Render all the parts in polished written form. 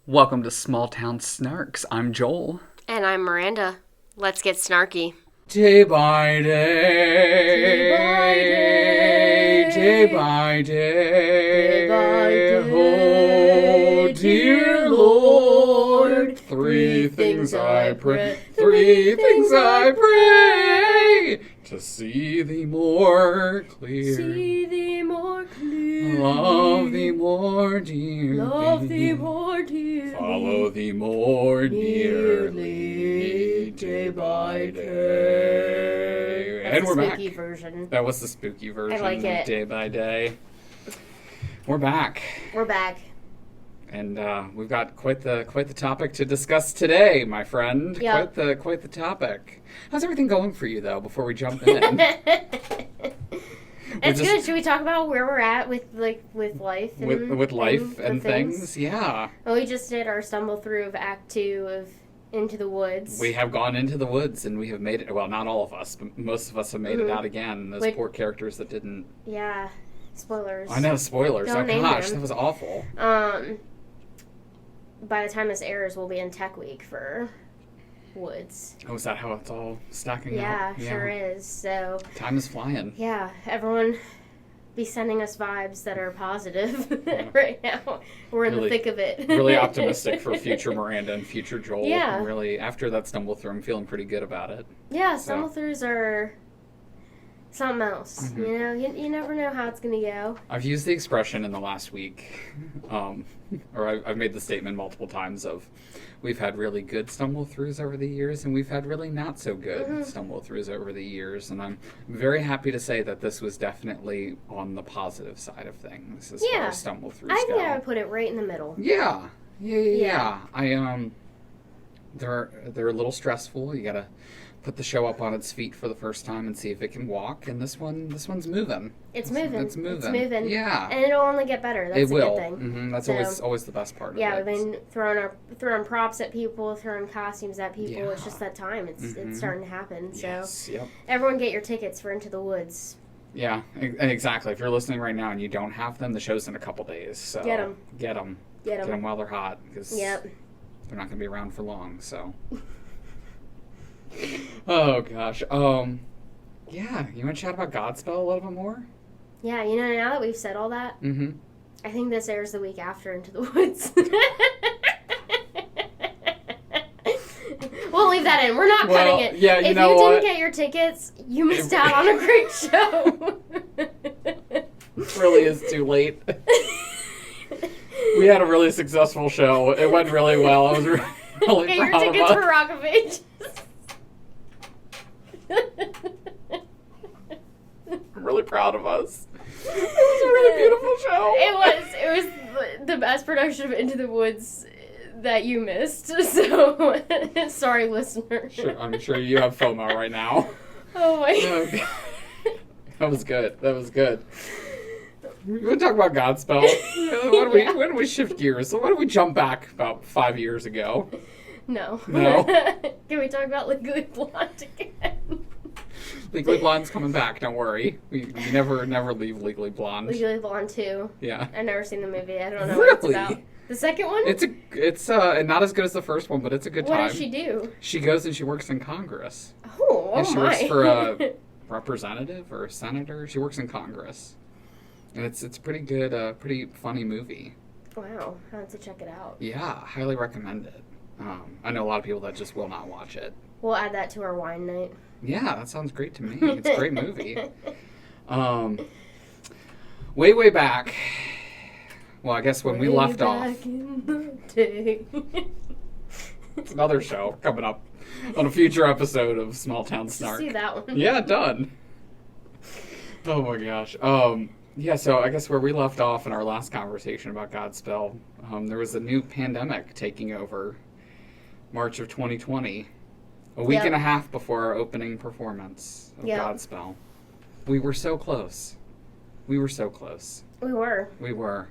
Welcome to Small Town Snarks. I'm Joel. And I'm Miranda. Let's get snarky. Day by day, day by day, oh dear Lord, three things I pray, to see thee more clear, love thee more dearly, follow thee more nearly, day by day. That's And we're back. Spooky version. That was the spooky version. I like it. Day by day. We're back. We're back. And we've got quite the topic to discuss today, my friend. Yep. Quite the topic. How's everything going for you, though? Before we jump in, It's good. Should we talk about where we're at with life and with life and things? Yeah. Well, we just did our stumble through of Act 2 of Into the Woods. We have gone into the woods, and we have made it. Well, not all of us, but most of us have made it out again. Those poor characters that didn't. Yeah. Spoilers. I know, spoilers. Don't name Gosh, them. that was awful. By the time this airs, we'll be in Tech Week for Woods. Oh, is that how it's all stacking Yeah, up? sure is. So, Time is flying. yeah, everyone be sending us vibes that are positive right now. We're in the Really- thick of it. Really optimistic for future Miranda and future Joel. Yeah. And really, after that stumble through, I'm feeling pretty good about it. Yeah, So. stumble throughs are something else. Mm-hmm. You know, you never know how it's going to go. I've used the expression in the last week, or I've made the statement multiple times of, we've had really good stumble throughs over the years, and we've had really not so good stumble throughs over the years. And I'm very happy to say that this was definitely on the positive side of things as far Yeah. as stumble throughs I think go. I would put it right in the middle. Yeah. Yeah. They're a little stressful. You gotta put the show up on its feet for the first time and see if it can walk. And this one's moving. It's moving. It's moving. It's moving. Yeah. And it'll only get better. That's It a will. good thing. Mm-hmm. That's So, always the best part Yeah, of we've it. been throwing props at people, throwing costumes at people. Yeah. It's just that time. It's starting to happen. So Yes. Yep. everyone get your tickets for Into the Woods. Yeah. Exactly. If you're listening right now and you don't have them, the show's in a couple days. So Get 'em. Get them. Get Get them. them while they're hot, because Yep. they're not going to be around for long. So. Oh gosh. Yeah. You want to chat about Godspell a little bit more? Yeah, you know, now that we've said all that, Mm-hmm. I think this airs the week after Into the Woods. We'll leave that in. We're not cutting it. Yeah, you if know you what? didn't get your tickets, you missed out on a great show. It really is too late. We had a really successful show. It went really well. I was really Get your proud tickets of for us. Rock of Ages. I'm really proud of us. It was a really beautiful show. It was the best production of Into the Woods that you missed. So sorry, listener. Sure, I'm sure you have FOMO right now. Oh my. Okay. That was good. You want to talk about Godspell? Why don't we shift gears? So why don't we jump back about 5 years ago? No. No? Can we talk about Legally Blonde again? Legally Blonde's coming back. Don't worry. We never leave Legally Blonde. Legally Blonde 2. Yeah. I've never seen the movie. I don't know what it's Really? about. The second one? It's not as good as the first one, but it's a good What time. does she do? She goes and she works in Congress. Oh And she my. works for a representative or a senator. She works in Congress. And it's a pretty good, pretty funny movie. Wow, I have to check it out. Yeah, highly recommend it. I know a lot of people that just will not watch it. We'll add that to our wine night. Yeah, that sounds great to me. It's a great movie. Way back. Well, I guess when we left off. Back in the day. It's another show coming up on a future episode of Small Town Snark. See that one? Yeah, done. Oh my gosh. Yeah, so I guess where we left off in our last conversation about Godspell, there was a new pandemic taking over March of 2020. A week Yep. and a half before our opening performance of Yep. Godspell. We were so close. We were so close. We were. We were.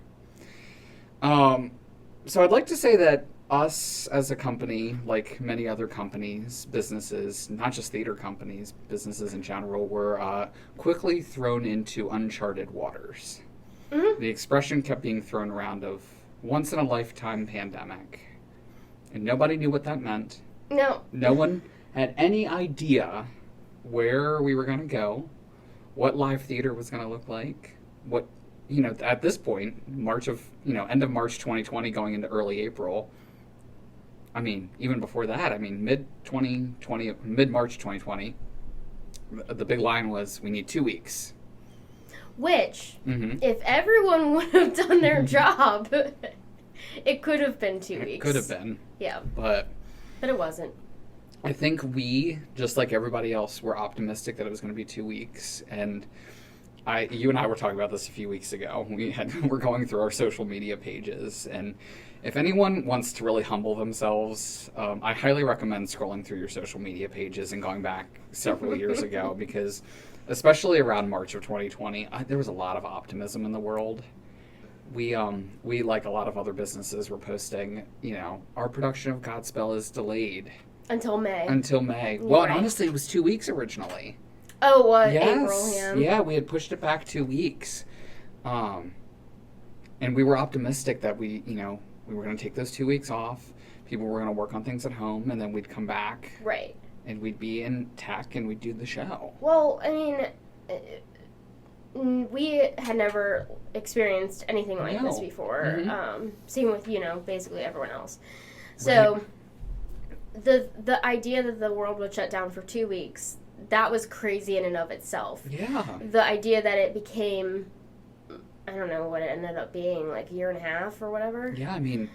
So I'd like to say that us as a company, like many other companies, businesses, not just theater companies, businesses in general, were quickly thrown into uncharted waters. Mm-hmm. The expression kept being thrown around of once-in-a-lifetime pandemic. And nobody knew what that meant. No. No one had any idea where we were going to go, what live theater was going to look like, what, at this point, end of March 2020 going into early April. I mean, even before that, mid-March 2020, the big line was, we need 2 weeks. Which, if everyone would have done their job, it could have been 2 weeks. It could have been. Yeah. But it wasn't. I think we, just like everybody else, were optimistic that it was going to be 2 weeks. And you and I were talking about this a few weeks ago. We're going through our social media pages, and if anyone wants to really humble themselves, I highly recommend scrolling through your social media pages and going back several years ago, because especially around March of 2020, there was a lot of optimism in the world. We like a lot of other businesses, were posting, our production of Godspell is delayed. Until May. Well, right. And honestly, it was 2 weeks originally. Oh, what? Yes. April, yeah. Yeah, we had pushed it back 2 weeks. And we were optimistic that we were going to take those 2 weeks off. People were going to work on things at home, and then we'd come back. Right. And we'd be in tech, and we'd do the show. Well, I mean, we had never experienced anything like this before. Same with, basically everyone else. So, the idea that the world would shut down for 2 weeks, that was crazy in and of itself. Yeah. The idea that it became, I don't know what it ended up being, like a year and a half or whatever. Yeah, I mean,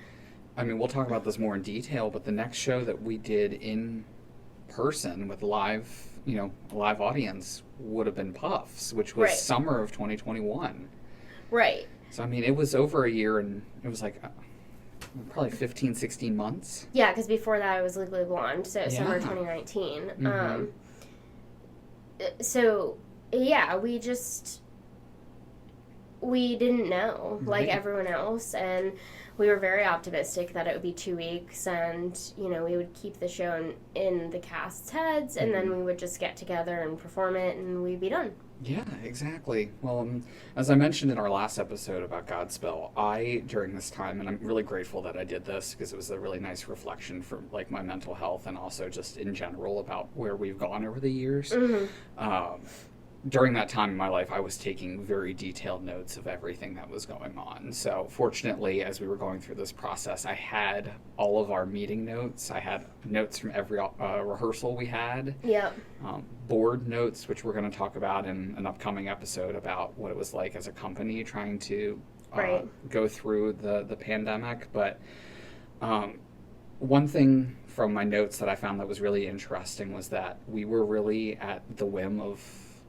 we'll talk about this more in detail, but the next show that we did in person with live audience would have been Puffs, which was summer of 2021. Right. So, I mean, it was over a year, and it was like probably 15, 16 months. Yeah, because before that I was Legally Blonde, so summer 2019. So, yeah, we didn't know, like everyone else, and we were very optimistic that it would be 2 weeks, and, we would keep the show in the cast's heads, and then we would just get together and perform it, and we'd be done. Yeah, exactly. Well, as I mentioned in our last episode about Godspell, during this time, and I'm really grateful that I did this, because it was a really nice reflection for, like, my mental health, and also just in general about where we've gone over the years. During that time in my life, I was taking very detailed notes of everything that was going on. So fortunately, as we were going through this process, I had all of our meeting notes. I had notes from every rehearsal we had. Yeah. Board notes, which we're going to talk about in an upcoming episode, about what it was like as a company trying to go through the pandemic. But one thing from my notes that I found that was really interesting was that we were really at the whim of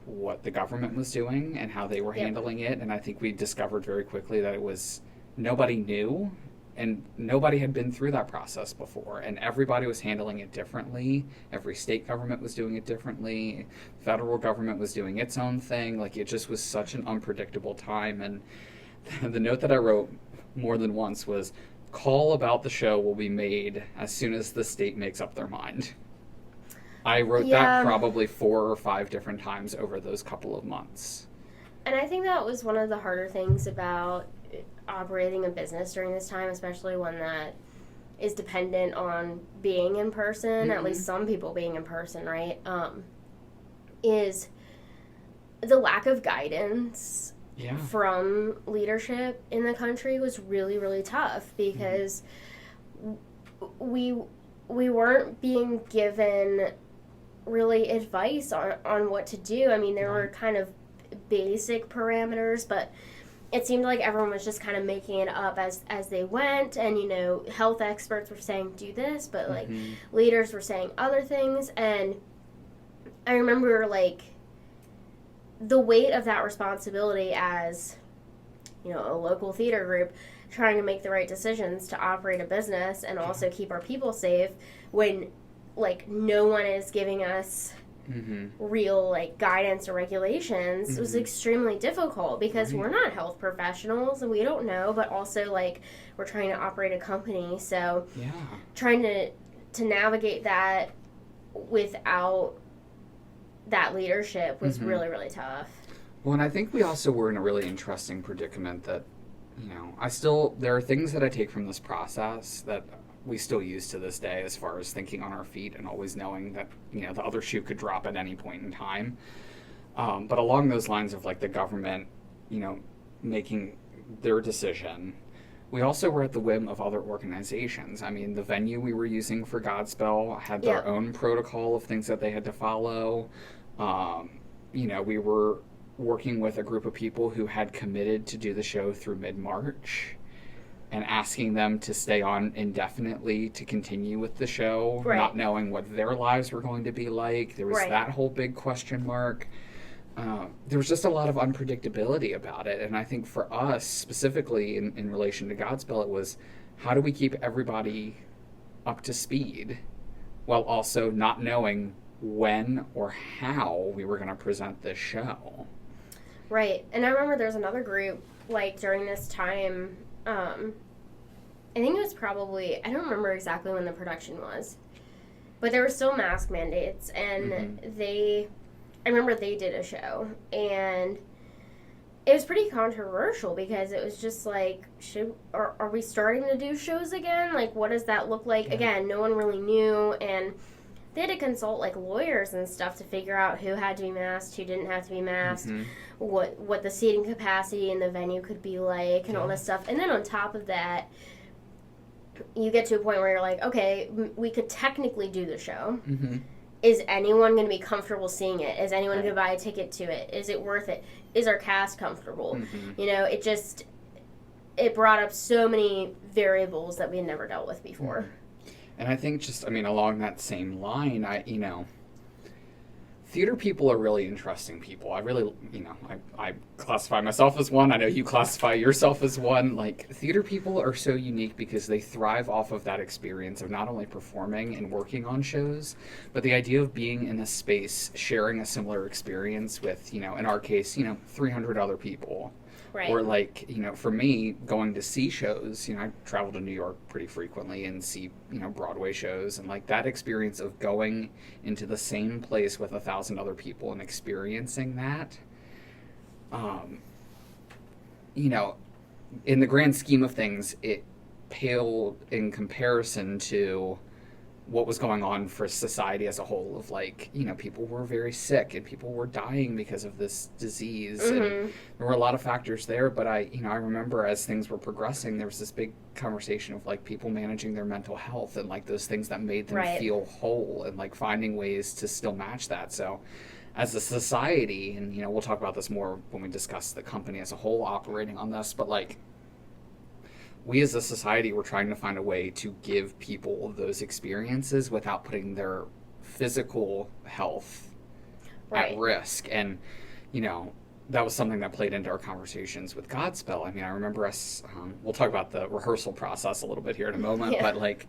what the government was doing and how they were handling it. And I think we discovered very quickly that it was nobody knew, and nobody had been through that process before, and everybody was handling it differently. Every state government was doing it differently. Federal government was doing its own thing. Like, it just was such an unpredictable time. And the note that I wrote more than once was, call about the show will be made as soon as the state makes up their mind. I wrote that probably 4 or 5 different times over those couple of months. And I think that was one of the harder things about operating a business during this time, especially one that is dependent on being in person, at least some people being in person, right? Is the lack of guidance from leadership in the country was really, really tough, because we weren't being given really advice on what to do. I mean, there were kind of basic parameters, but it seemed like everyone was just kind of making it up as they went, and health experts were saying do this, but like leaders were saying other things. And I remember, like, the weight of that responsibility as a local theater group trying to make the right decisions to operate a business and also keep our people safe, when like no one is giving us real like guidance or regulations. It was extremely difficult, because we're not health professionals and we don't know, but also like we're trying to operate a company, so trying to navigate that without that leadership was really, really tough. Well, and I think we also were in a really interesting predicament that there are things that I take from this process that we still use to this day, as far as thinking on our feet and always knowing that, the other shoe could drop at any point in time. But along those lines of, like, the government, making their decision, we also were at the whim of other organizations. I mean, the venue we were using for Godspell had their own protocol of things that they had to follow. We were working with a group of people who had committed to do the show through mid-March and asking them to stay on indefinitely to continue with the show, not knowing what their lives were going to be like. There was that whole big question mark. There was just a lot of unpredictability about it. And I think for us, specifically in relation to Godspell, it was, how do we keep everybody up to speed while also not knowing when or how we were going to present this show? Right. And I remember there was another group, like, during this time, I think it was probably, I don't remember exactly when the production was, but there were still mask mandates, and I remember they did a show, and it was pretty controversial because it was just like, are we starting to do shows again? Like, what does that look like? Yeah. Again, no one really knew, and they had to consult, like, lawyers and stuff to figure out who had to be masked, who didn't have to be masked, what the seating capacity in the venue could be like, and all this stuff. And then on top of that, you get to a point where you're like, okay, we could technically do the show. Is anyone going to be comfortable seeing it? Is anyone going to buy a ticket to it? Is it worth it? Is our cast comfortable? It brought up so many variables that we had never dealt with before. And I think along that same line, theater people are really interesting people. I really, I classify myself as one. I know you classify yourself as one. Like, theater people are so unique because they thrive off of that experience of not only performing and working on shows, but the idea of being in a space, sharing a similar experience with, in our case, 300 other people. Right. Or, like, for me, going to see shows, I travel to New York pretty frequently and see, Broadway shows. And, like, that experience of going into the same place with 1,000 other people and experiencing that, in the grand scheme of things, it paled in comparison to what was going on for society as a whole of, like, people were very sick and people were dying because of this disease. And there were a lot of factors there, but I remember as things were progressing, there was this big conversation of, like, people managing their mental health and, like, those things that made them feel whole and, like, finding ways to still match that. So as a society, and, we'll talk about this more when we discuss the company as a whole operating on this, but, like, we as a society were trying to find a way to give people those experiences without putting their physical health at risk. And, that was something that played into our conversations with Godspell. I remember us, we'll talk about the rehearsal process a little bit here in a moment, but, like,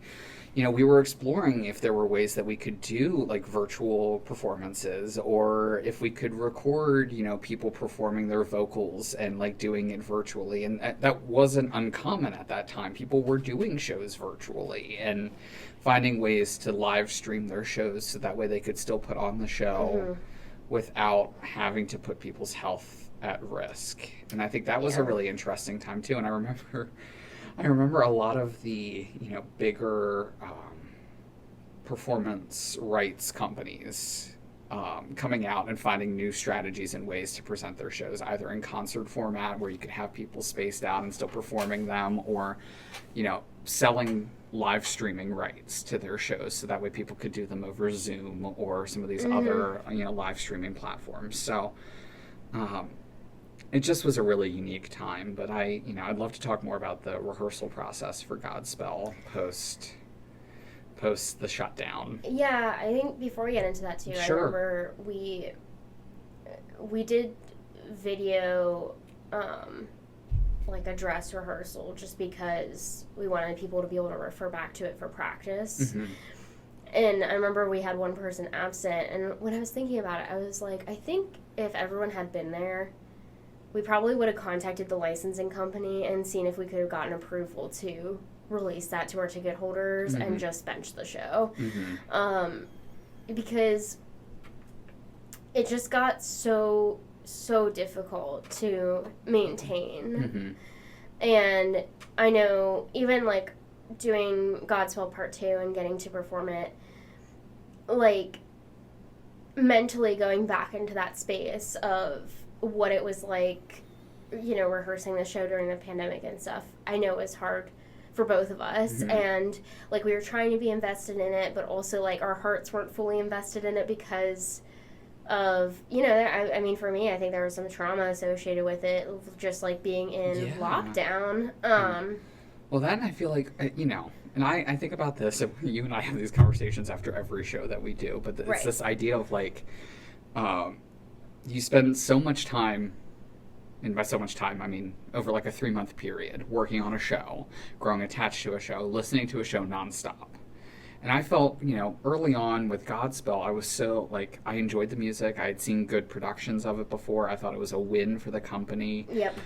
we were exploring if there were ways that we could do, like, virtual performances, or if we could record, people performing their vocals and, like, doing it virtually. And that wasn't uncommon at that time. People were doing shows virtually and finding ways to live stream their shows so that way they could still put on the show without having to put people's health at risk. And I think that was a really interesting time too. And I remember a lot of the, bigger performance rights companies coming out and finding new strategies and ways to present their shows, either in concert format where you could have people spaced out and still performing them, or, selling live streaming rights to their shows so that way people could do them over Zoom or some of these other, live streaming platforms. So it just was a really unique time, but I'd love to talk more about the rehearsal process for Godspell post the shutdown. Yeah, I think before we get into that too, Sure. I remember we did video, like a dress rehearsal, just because we wanted people to be able to refer back to it for practice. And I remember we had one person absent, and when I was thinking about it, I was like, I think if everyone had been there, we probably would have contacted the licensing company and seen if we could have gotten approval to release that to our ticket holders and just bench the show. Because it just got so difficult to maintain. And I know even, like, doing Godspell Part 2 and getting to perform it, like, mentally going back into that space of what it was like, you know, rehearsing the show during the pandemic and stuff, I know it was hard for both of us. Mm-hmm. And, like, we were trying to be invested in it, but also, like, our hearts weren't fully invested in it because of, you know, I mean, for me, I think there was some trauma associated with it, just, like, being in lockdown. Well, that, and I feel like, you know, and I think about this, and you and I have these conversations after every show that we do, but it's this idea of, like, you spend so much time, and by so much time, I mean over, like, a 3-month period, working on a show, growing attached to a show, listening to a show nonstop. And I felt, you know, early on with Godspell, I was so, like, I enjoyed the music. I had seen good productions of it before. I thought it was a win for the company. Yep.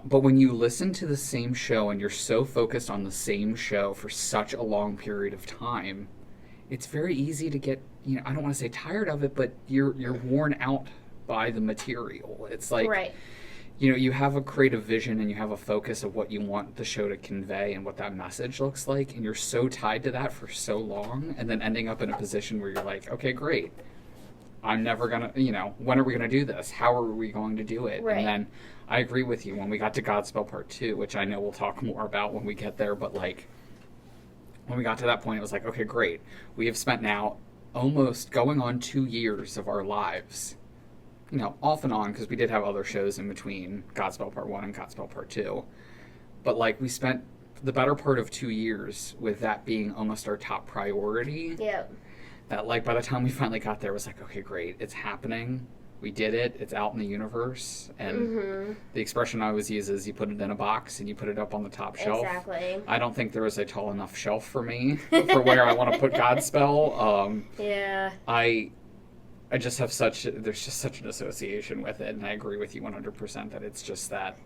But when you listen to the same show and you're so focused on the same show for such a long period of time, it's very easy to get, you know, I don't want to say tired of it, but you're worn out by the material. It's like, you know, you have a creative vision and you have a focus of what you want the show to convey and what that message looks like, and you're so tied to that for so long, and then ending up in a position where you're like, okay, great. I'm never going to, you know, when are we going to do this? How are we going to do it? And then I agree with you when we got to Godspell Part 2, which I know we'll talk more about when we get there, but, like, when we got to that point, it was like, okay, great. We have spent now almost going on 2 years of our lives, you know, off and on, because we did have other shows in between Godspell Part 1 and Godspell Part 2. But, like, we spent the better part of 2 years with that being almost our top priority. Yep. That, like, by the time we finally got there, it was like, okay, great, it's happening. We did it. It's out in the universe. And the expression I always use is you put it in a box and you put it up on the top shelf. Exactly. I don't think there was a tall enough shelf for me for where I want to put Godspell. Yeah. I just have there's just such an association with it. And I agree with you 100% that it's just that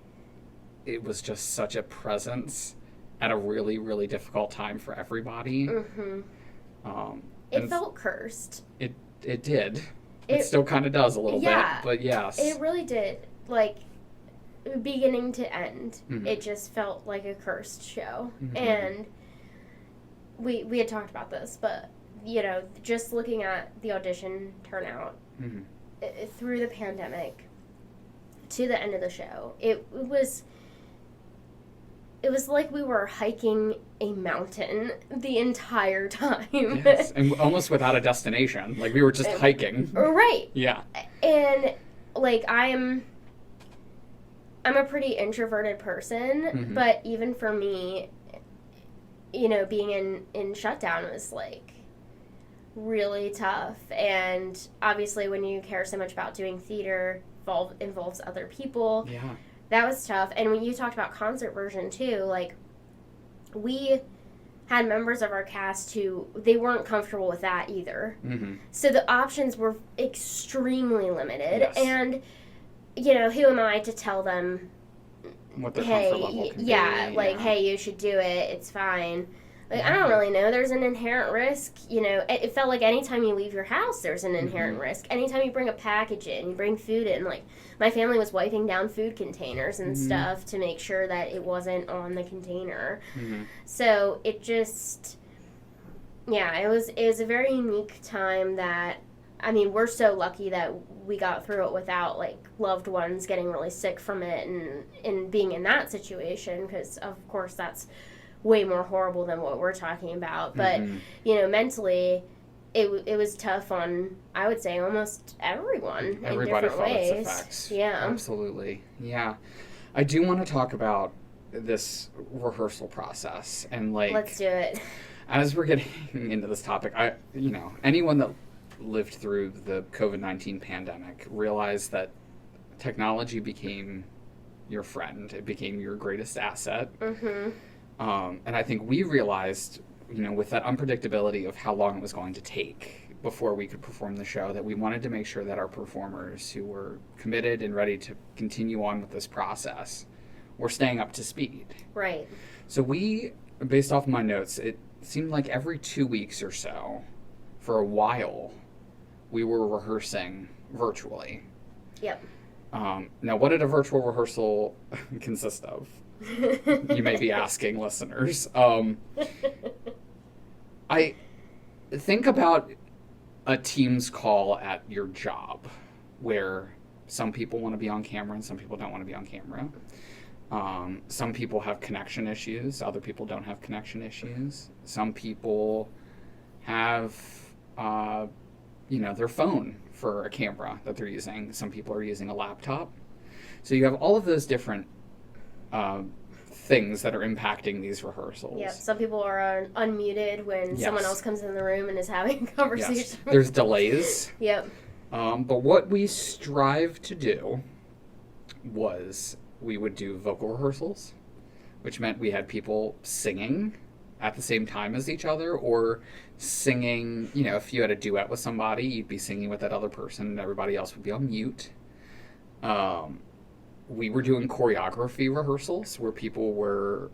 it was just such a presence at a really, really difficult time for everybody. It felt cursed. It did. It still kind of does a little bit, but yes. It really did. Like, beginning to end, it just felt like a cursed show. And we had talked about this, but, you know, just looking at the audition turnout through the pandemic to the end of the show, it was like we were hiking a mountain the entire time. Yes, and almost without a destination. Like, we were just hiking. Right. Yeah. And, like, I'm a pretty introverted person, but even for me, you know, being in shutdown was, like, really tough. And obviously when you care so much about doing theater, involves other people. Yeah. That was tough. And when you talked about concert version, too, like, we had members of our cast who, they weren't comfortable with that either. So the options were extremely limited. Yes. And, you know, who am I to tell them, what their comfort level can be. Hey, you should do it. It's fine. Like, I don't really know. There's an inherent risk. You know, it felt like anytime you leave your house, there's an inherent risk. Anytime you bring a package in, you bring food in. Like, my family was wiping down food containers and stuff to make sure that it wasn't on the container. So it just, it was a very unique time that, I mean, we're so lucky that we got through it without, like, loved ones getting really sick from it and being in that situation, because, of course, that's way more horrible than what we're talking about. But, you know, mentally, it was tough on, I would say, almost everyone in different ways. Its effects. Yeah. Absolutely. Yeah. I do want to talk about this rehearsal process. And, like, let's do it. As we're getting into this topic, anyone that lived through the COVID-19 pandemic realized that technology became your friend. It became your greatest asset. And I think we realized, you know, with that unpredictability of how long it was going to take before we could perform the show, that we wanted to make sure that our performers who were committed and ready to continue on with this process were staying up to speed. Right. So we, based off my notes, it seemed like every 2 weeks or so, for a while, we were rehearsing virtually. Yep. Now, what did a virtual rehearsal consist of? You may be asking, listeners. I think about a Teams call at your job where some people want to be on camera and some people don't want to be on camera. Some people have connection issues. Other people don't have connection issues. Some people have, their phone for a camera that they're using. Some people are using a laptop. So you have all of those different things that are impacting these rehearsals. Yep. Some people are unmuted when someone else comes in the room and is having a conversation. Yes. There's delays. Yep. But what we strive to do was we would do vocal rehearsals, which meant we had people singing at the same time as each other, or singing, if you had a duet with somebody, you'd be singing with that other person and everybody else would be on mute. We were doing choreography rehearsals where people were,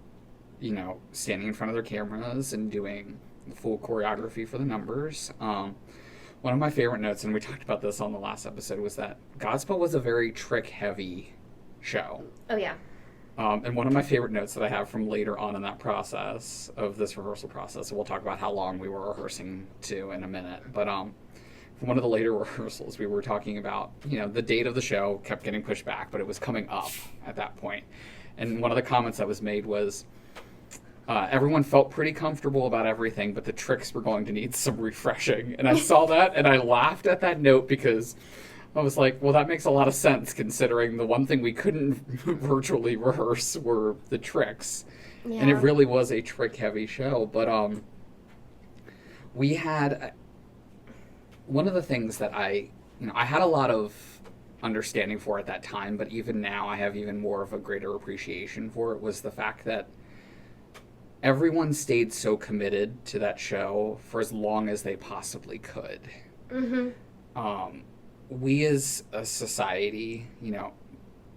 standing in front of their cameras and doing the full choreography for the numbers. One of my favorite notes, and we talked about this on the last episode, was that Godspell was a very trick-heavy show. Oh, yeah. And one of my favorite notes that I have from later on in that process, of this rehearsal process, and we'll talk about how long we were rehearsing to in a minute, but from one of the later rehearsals, we were talking about, the date of the show kept getting pushed back, but it was coming up at that point. And one of the comments that was made was, everyone felt pretty comfortable about everything, but the tricks were going to need some refreshing. And I saw that, and I laughed at that note because I was like, well, that makes a lot of sense considering the one thing we couldn't virtually rehearse were the tricks. Yeah. And it really was a trick-heavy show. But we had... one of the things that I had a lot of understanding for at that time, but even now I have even more of a greater appreciation for it, was the fact that everyone stayed so committed to that show for as long as they possibly could. Mm-hmm. We as a society,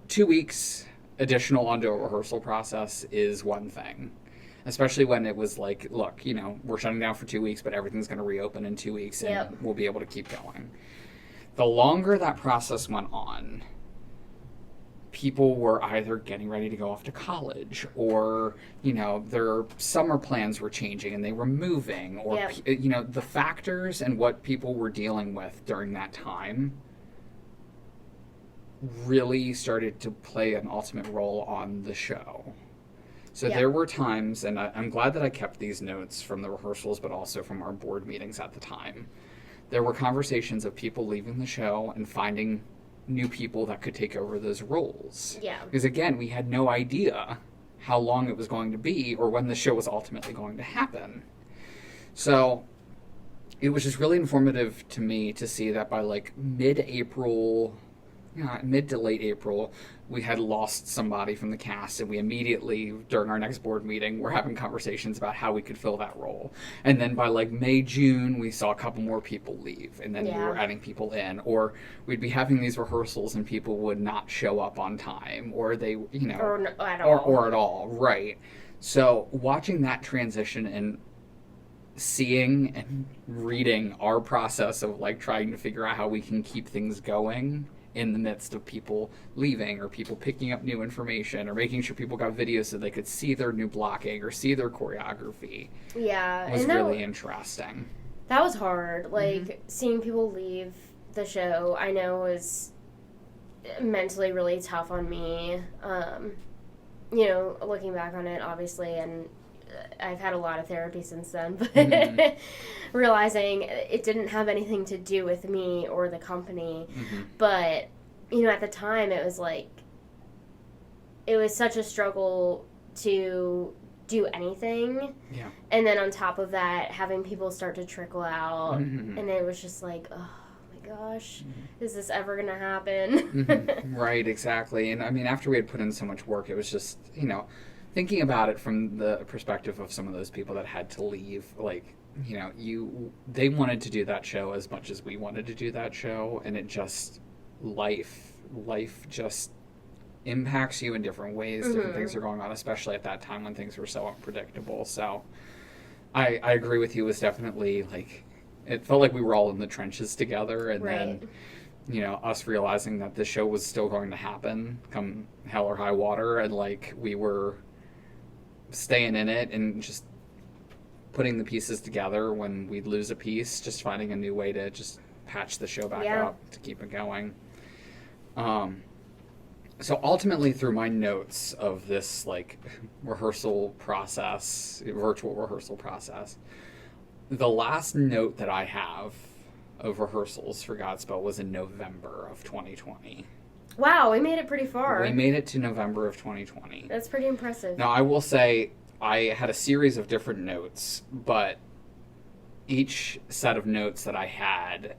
2 weeks additional onto a rehearsal process is one thing. Especially when it was like, look, we're shutting down for 2 weeks, but everything's going to reopen in 2 weeks and we'll be able to keep going. The longer that process went on, people were either getting ready to go off to college or, their summer plans were changing and they were moving or, the factors and what people were dealing with during that time really started to play an ultimate role on the show. So there were times, and I'm glad that I kept these notes from the rehearsals, but also from our board meetings at the time. There were conversations of people leaving the show and finding new people that could take over those roles. Yeah. Because again, we had no idea how long it was going to be or when the show was ultimately going to happen. So it was just really informative to me to see that by like mid-April, mid to late April, we had lost somebody from the cast, and we immediately, during our next board meeting, were having conversations about how we could fill that role. And then by like May, June, we saw a couple more people leave, and then we were adding people in. Or we'd be having these rehearsals and people would not show up on time, or they, or at all, right. So watching that transition and seeing and reading our process of like trying to figure out how we can keep things going in the midst of people leaving or people picking up new information or making sure people got videos so they could see their new blocking or see their choreography. Yeah. Was really interesting. That was hard. Like, seeing people leave the show, I know was mentally really tough on me. Looking back on it, obviously, and I've had a lot of therapy since then, but realizing it didn't have anything to do with me or the company. But, at the time it was like, it was such a struggle to do anything. Yeah. And then on top of that, having people start to trickle out, and it was just like, oh my gosh, is this ever going to happen? Right, exactly. And I mean, after we had put in so much work, it was just, thinking about it from the perspective of some of those people that had to leave, like, they wanted to do that show as much as we wanted to do that show, and it just, life just impacts you in different ways. Different things are going on, especially at that time when things were so unpredictable. So I agree with you. It was definitely, like, it felt like we were all in the trenches together, and then us realizing that this show was still going to happen come hell or high water, and like we were staying in it and just putting the pieces together when we'd lose a piece, just finding a new way to just patch the show back up to keep it going. So ultimately, through my notes of this like virtual rehearsal process, the last note that I have of rehearsals for Godspell was in November of 2020. Wow, we made it pretty far. We made it to November of 2020. That's pretty impressive. Now, I will say I had a series of different notes, but each set of notes that I had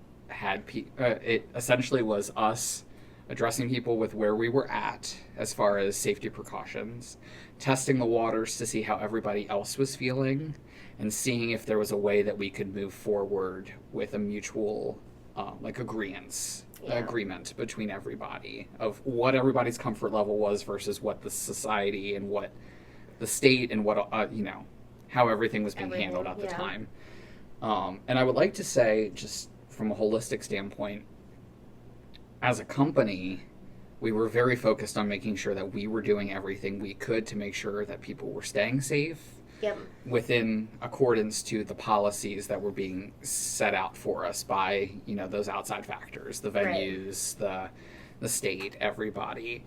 it essentially was us addressing people with where we were at as far as safety precautions, testing the waters to see how everybody else was feeling, and seeing if there was a way that we could move forward with a mutual agreement between everybody of what everybody's comfort level was versus what the society and what the state and what how everything was being handled at the time. And I would like to say, just from a holistic standpoint, as a company, we were very focused on making sure that we were doing everything we could to make sure that people were staying safe within accordance to the policies that were being set out for us by, those outside factors, the venues, the state, everybody.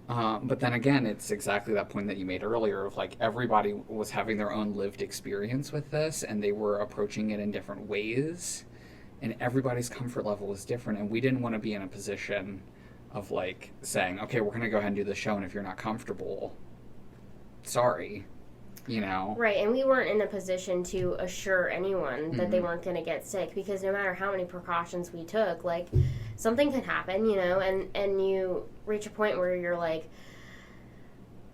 But then again, it's exactly that point that you made earlier of like everybody was having their own lived experience with this, and they were approaching it in different ways. And everybody's comfort level was different, and we didn't want to be in a position of like saying, okay, we're going to go ahead and do the show, and if you're not comfortable, sorry, Right, and we weren't in a position to assure anyone that they weren't going to get sick, because no matter how many precautions we took, like, something could happen, and you reach a point where you're like,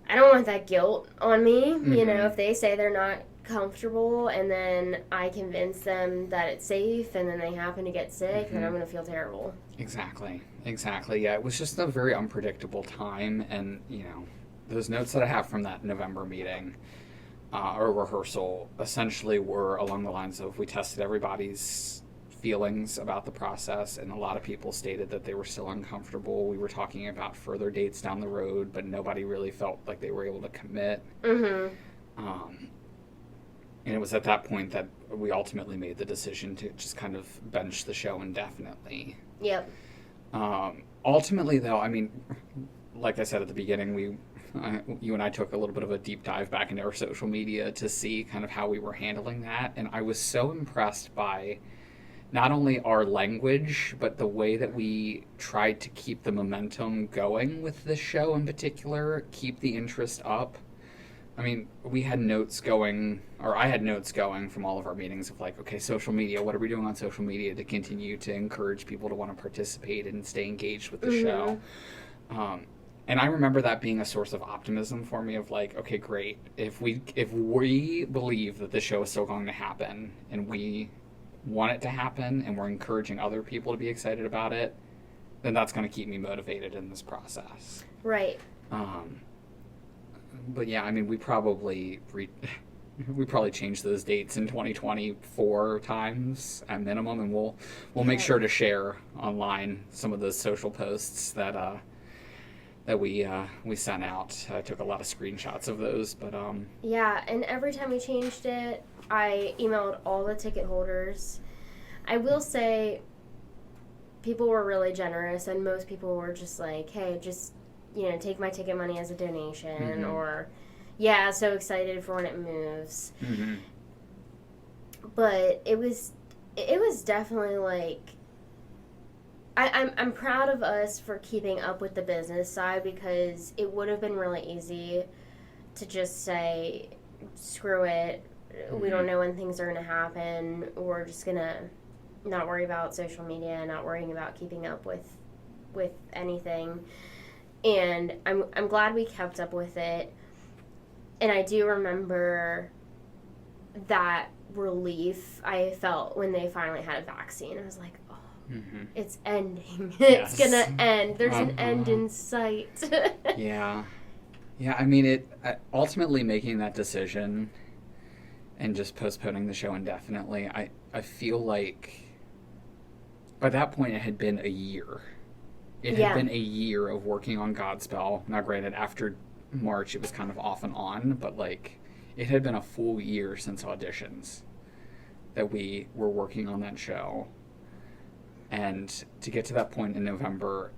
I don't want that guilt on me, if they say they're not comfortable and then I convince them that it's safe and then they happen to get sick, then I'm going to feel terrible. Exactly. Yeah, it was just a very unpredictable time, and, those notes that I have from that November meeting or rehearsal essentially were along the lines of we tested everybody's feelings about the process, and a lot of people stated that they were still uncomfortable. We were talking about further dates down the road, but nobody really felt like they were able to commit. And it was at that point that we ultimately made the decision to just kind of bench the show indefinitely. Yep. Ultimately, though, I mean, like I said at the beginning, you and I took a little bit of a deep dive back into our social media to see kind of how we were handling that. And I was so impressed by not only our language, but the way that we tried to keep the momentum going with this show in particular, keep the interest up. I mean, we had notes going, or I had notes going from all of our meetings of like, okay, social media, what are we doing on social media to continue to encourage people to want to participate and stay engaged with the show? And I remember that being a source of optimism for me of like, okay, great. If we believe that this show is still going to happen and we want it to happen and we're encouraging other people to be excited about it, then that's going to keep me motivated in this process. Right. But yeah, I mean, we probably changed those dates in 2020 4 times at minimum, and we'll make sure to share online some of those social posts that we sent out. I took a lot of screenshots of those, but yeah, and every time we changed it, I emailed all the ticket holders. I will say, people were really generous, and most people were just like, "Hey, just take my ticket money as a donation," or, "Yeah, so excited for when it moves." But it was definitely like, I'm proud of us for keeping up with the business side, because it would have been really easy to just say, screw it, we don't know when things are going to happen, we're just going to not worry about social media, not worrying about keeping up with anything. And I'm glad we kept up with it. And I do remember that relief I felt when they finally had a vaccine. I was like, oh, it's ending. It's going to end. There's an end in sight. Yeah. I mean, ultimately making that decision and just postponing the show indefinitely, I feel like by that point it had been a year. It had been a year of working on Godspell. Now, granted, after March it was kind of off and on, but like it had been a full year since auditions that we were working on that show. And to get to that point in November,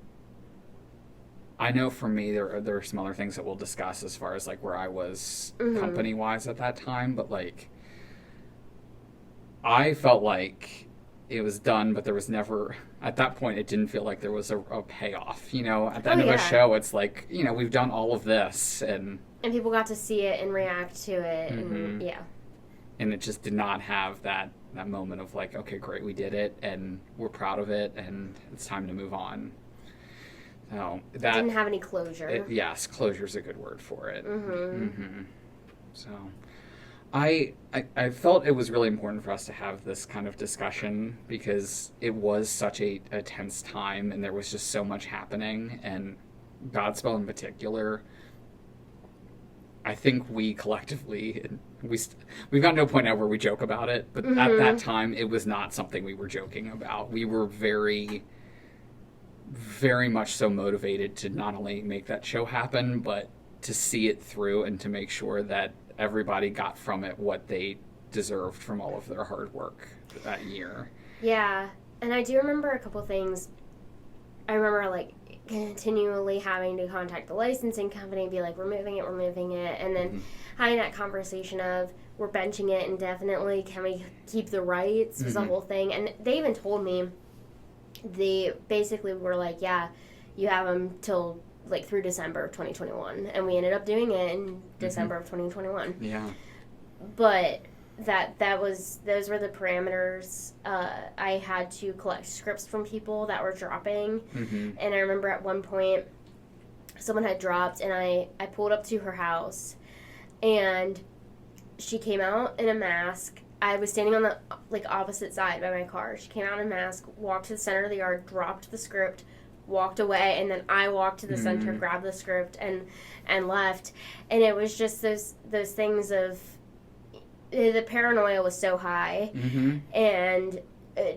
I know for me there are some other things that we'll discuss as far as like where I was company-wise at that time, but like I felt like it was done, but there was never, at that point it didn't feel like there was a payoff. You know, at the end of a show it's like, you know, we've done all of this and people got to see it and react to it and and it just did not have that moment of like, okay, great, we did it and we're proud of it and it's time to move on. So that didn't have any closure. Yes, closure is a good word for it. So I felt it was really important for us to have this kind of discussion because it was such a tense time and there was just so much happening, and Godspell in particular, I think we collectively, we've gotten to a point now where we joke about it, but at that time it was not something we were joking about. We were very, very much so motivated to not only make that show happen, but to see it through and to make sure that everybody got from it what they deserved from all of their hard work that year. Yeah, and I do remember a couple things. I remember like continually having to contact the licensing company and be like, we're moving it, and then having that conversation of we're benching it indefinitely, can we keep the rights, was the whole thing. And they even told me, they basically were like, yeah, you have them till like through December of 2021, and we ended up doing it in December of 2021. Yeah, but those were the parameters. I had to collect scripts from people that were dropping, and I remember at one point someone had dropped, and I pulled up to her house, and she came out in a mask. I was standing on the like opposite side by my car. She came out in a mask, walked to the center of the yard, dropped the script, walked away, and then I walked to the center, grabbed the script, and left. And it was just those things of the paranoia was so high, and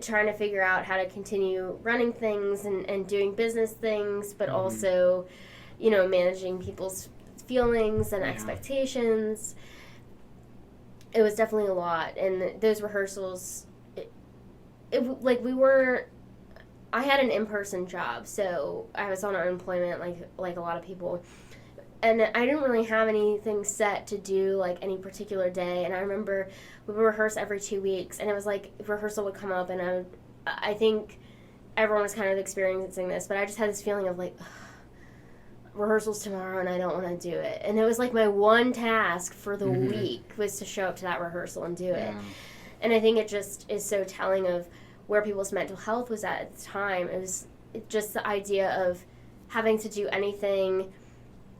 trying to figure out how to continue running things and doing business things, but also, you know, managing people's feelings and expectations. It was definitely a lot, and those rehearsals, it like we weren't. I had an in-person job, so I was on unemployment like a lot of people, and I didn't really have anything set to do like any particular day. And I remember we would rehearse every 2 weeks, and it was like rehearsal would come up, and I think everyone was kind of experiencing this, but I just had this feeling of like, rehearsals tomorrow and I don't want to do it. And it was like my one task for the week was to show up to that rehearsal and do it. And I think it just is so telling of where people's mental health was at the time. It was just the idea of having to do anything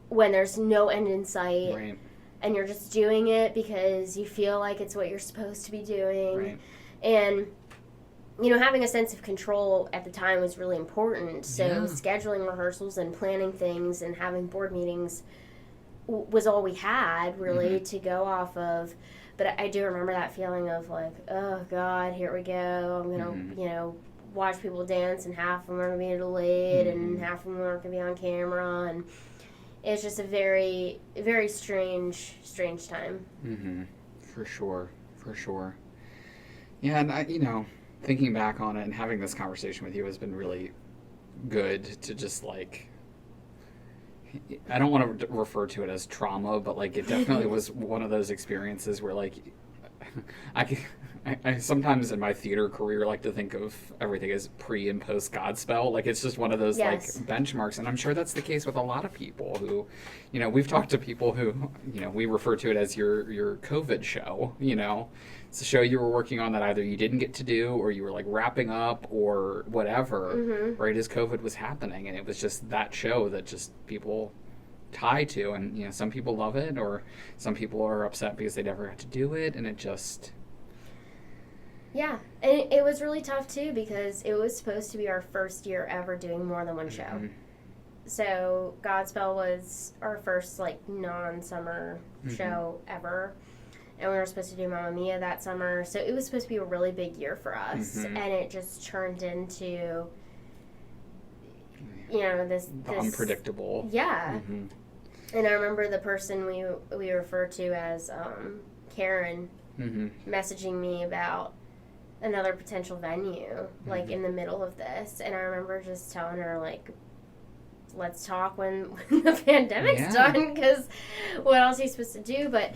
when there's no end in sight, and you're just doing it because you feel like it's what you're supposed to be doing. And you know, having a sense of control at the time was really important. So scheduling rehearsals and planning things and having board meetings was all we had, really, to go off of. But I do remember that feeling of like, oh, God, here we go. I'm going to, you know, watch people dance, and half of them are going to be delayed, and half of them aren't going to be on camera. And it's just a very, very strange time. For sure. Yeah, and I, you know, thinking back on it and having this conversation with you has been really good to just like, I don't want to refer to it as trauma, but like it definitely was one of those experiences where like I sometimes in my theater career like to think of everything as pre and post Godspell. Like it's just one of those like benchmarks, and I'm sure that's the case with a lot of people who, you know, we've talked to people who, you know, we refer to it as your COVID show. You know, it's a show you were working on that either you didn't get to do or you were like wrapping up or whatever, right as COVID was happening, and it was just that show that just people tie to, and you know, some people love it or some people are upset because they never got to do it, and it just and it was really tough too because it was supposed to be our first year ever doing more than one show. So Godspell was our first like non-summer show ever, and we were supposed to do Mamma Mia that summer. So it was supposed to be a really big year for us, and it just turned into, this unpredictable. Yeah. And I remember the person we refer to as Karen messaging me about another potential venue, like in the middle of this, and I remember just telling her, like, let's talk when the pandemic's done, because what else are you supposed to do? But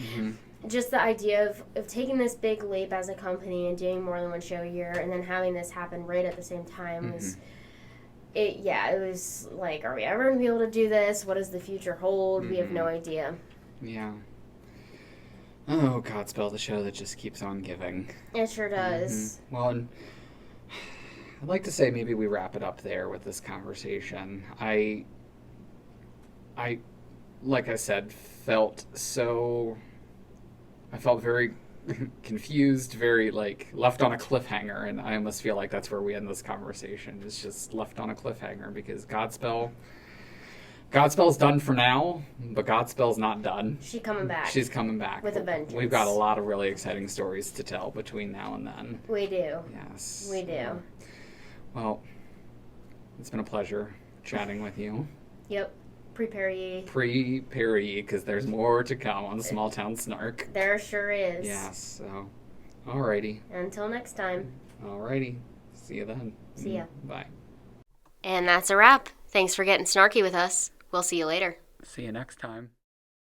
just the idea of taking this big leap as a company and doing more than one show a year, and then having this happen right at the same time was, it was like, are we ever going to be able to do this? What does the future hold? We have no idea. Yeah. Oh, Godspell, the show that just keeps on giving. It sure does. Well, and I'd like to say maybe we wrap it up there with this conversation. I like I said, felt very confused, very, like, left on a cliffhanger, and I almost feel like that's where we end this conversation. It's just left on a cliffhanger, because Godspell's done for now, but Godspell's not done. She's coming back. She's coming back. With a vengeance. We've got a lot of really exciting stories to tell between now and then. We do. Yes. We do. Well, it's been a pleasure chatting with you. Yep. Prepare ye, because there's more to come on Small Town Snark. There sure is. Yes, so, alrighty. Until next time. Alrighty. See you then. See ya. Bye. And that's a wrap. Thanks for getting snarky with us. We'll see you later. See you next time.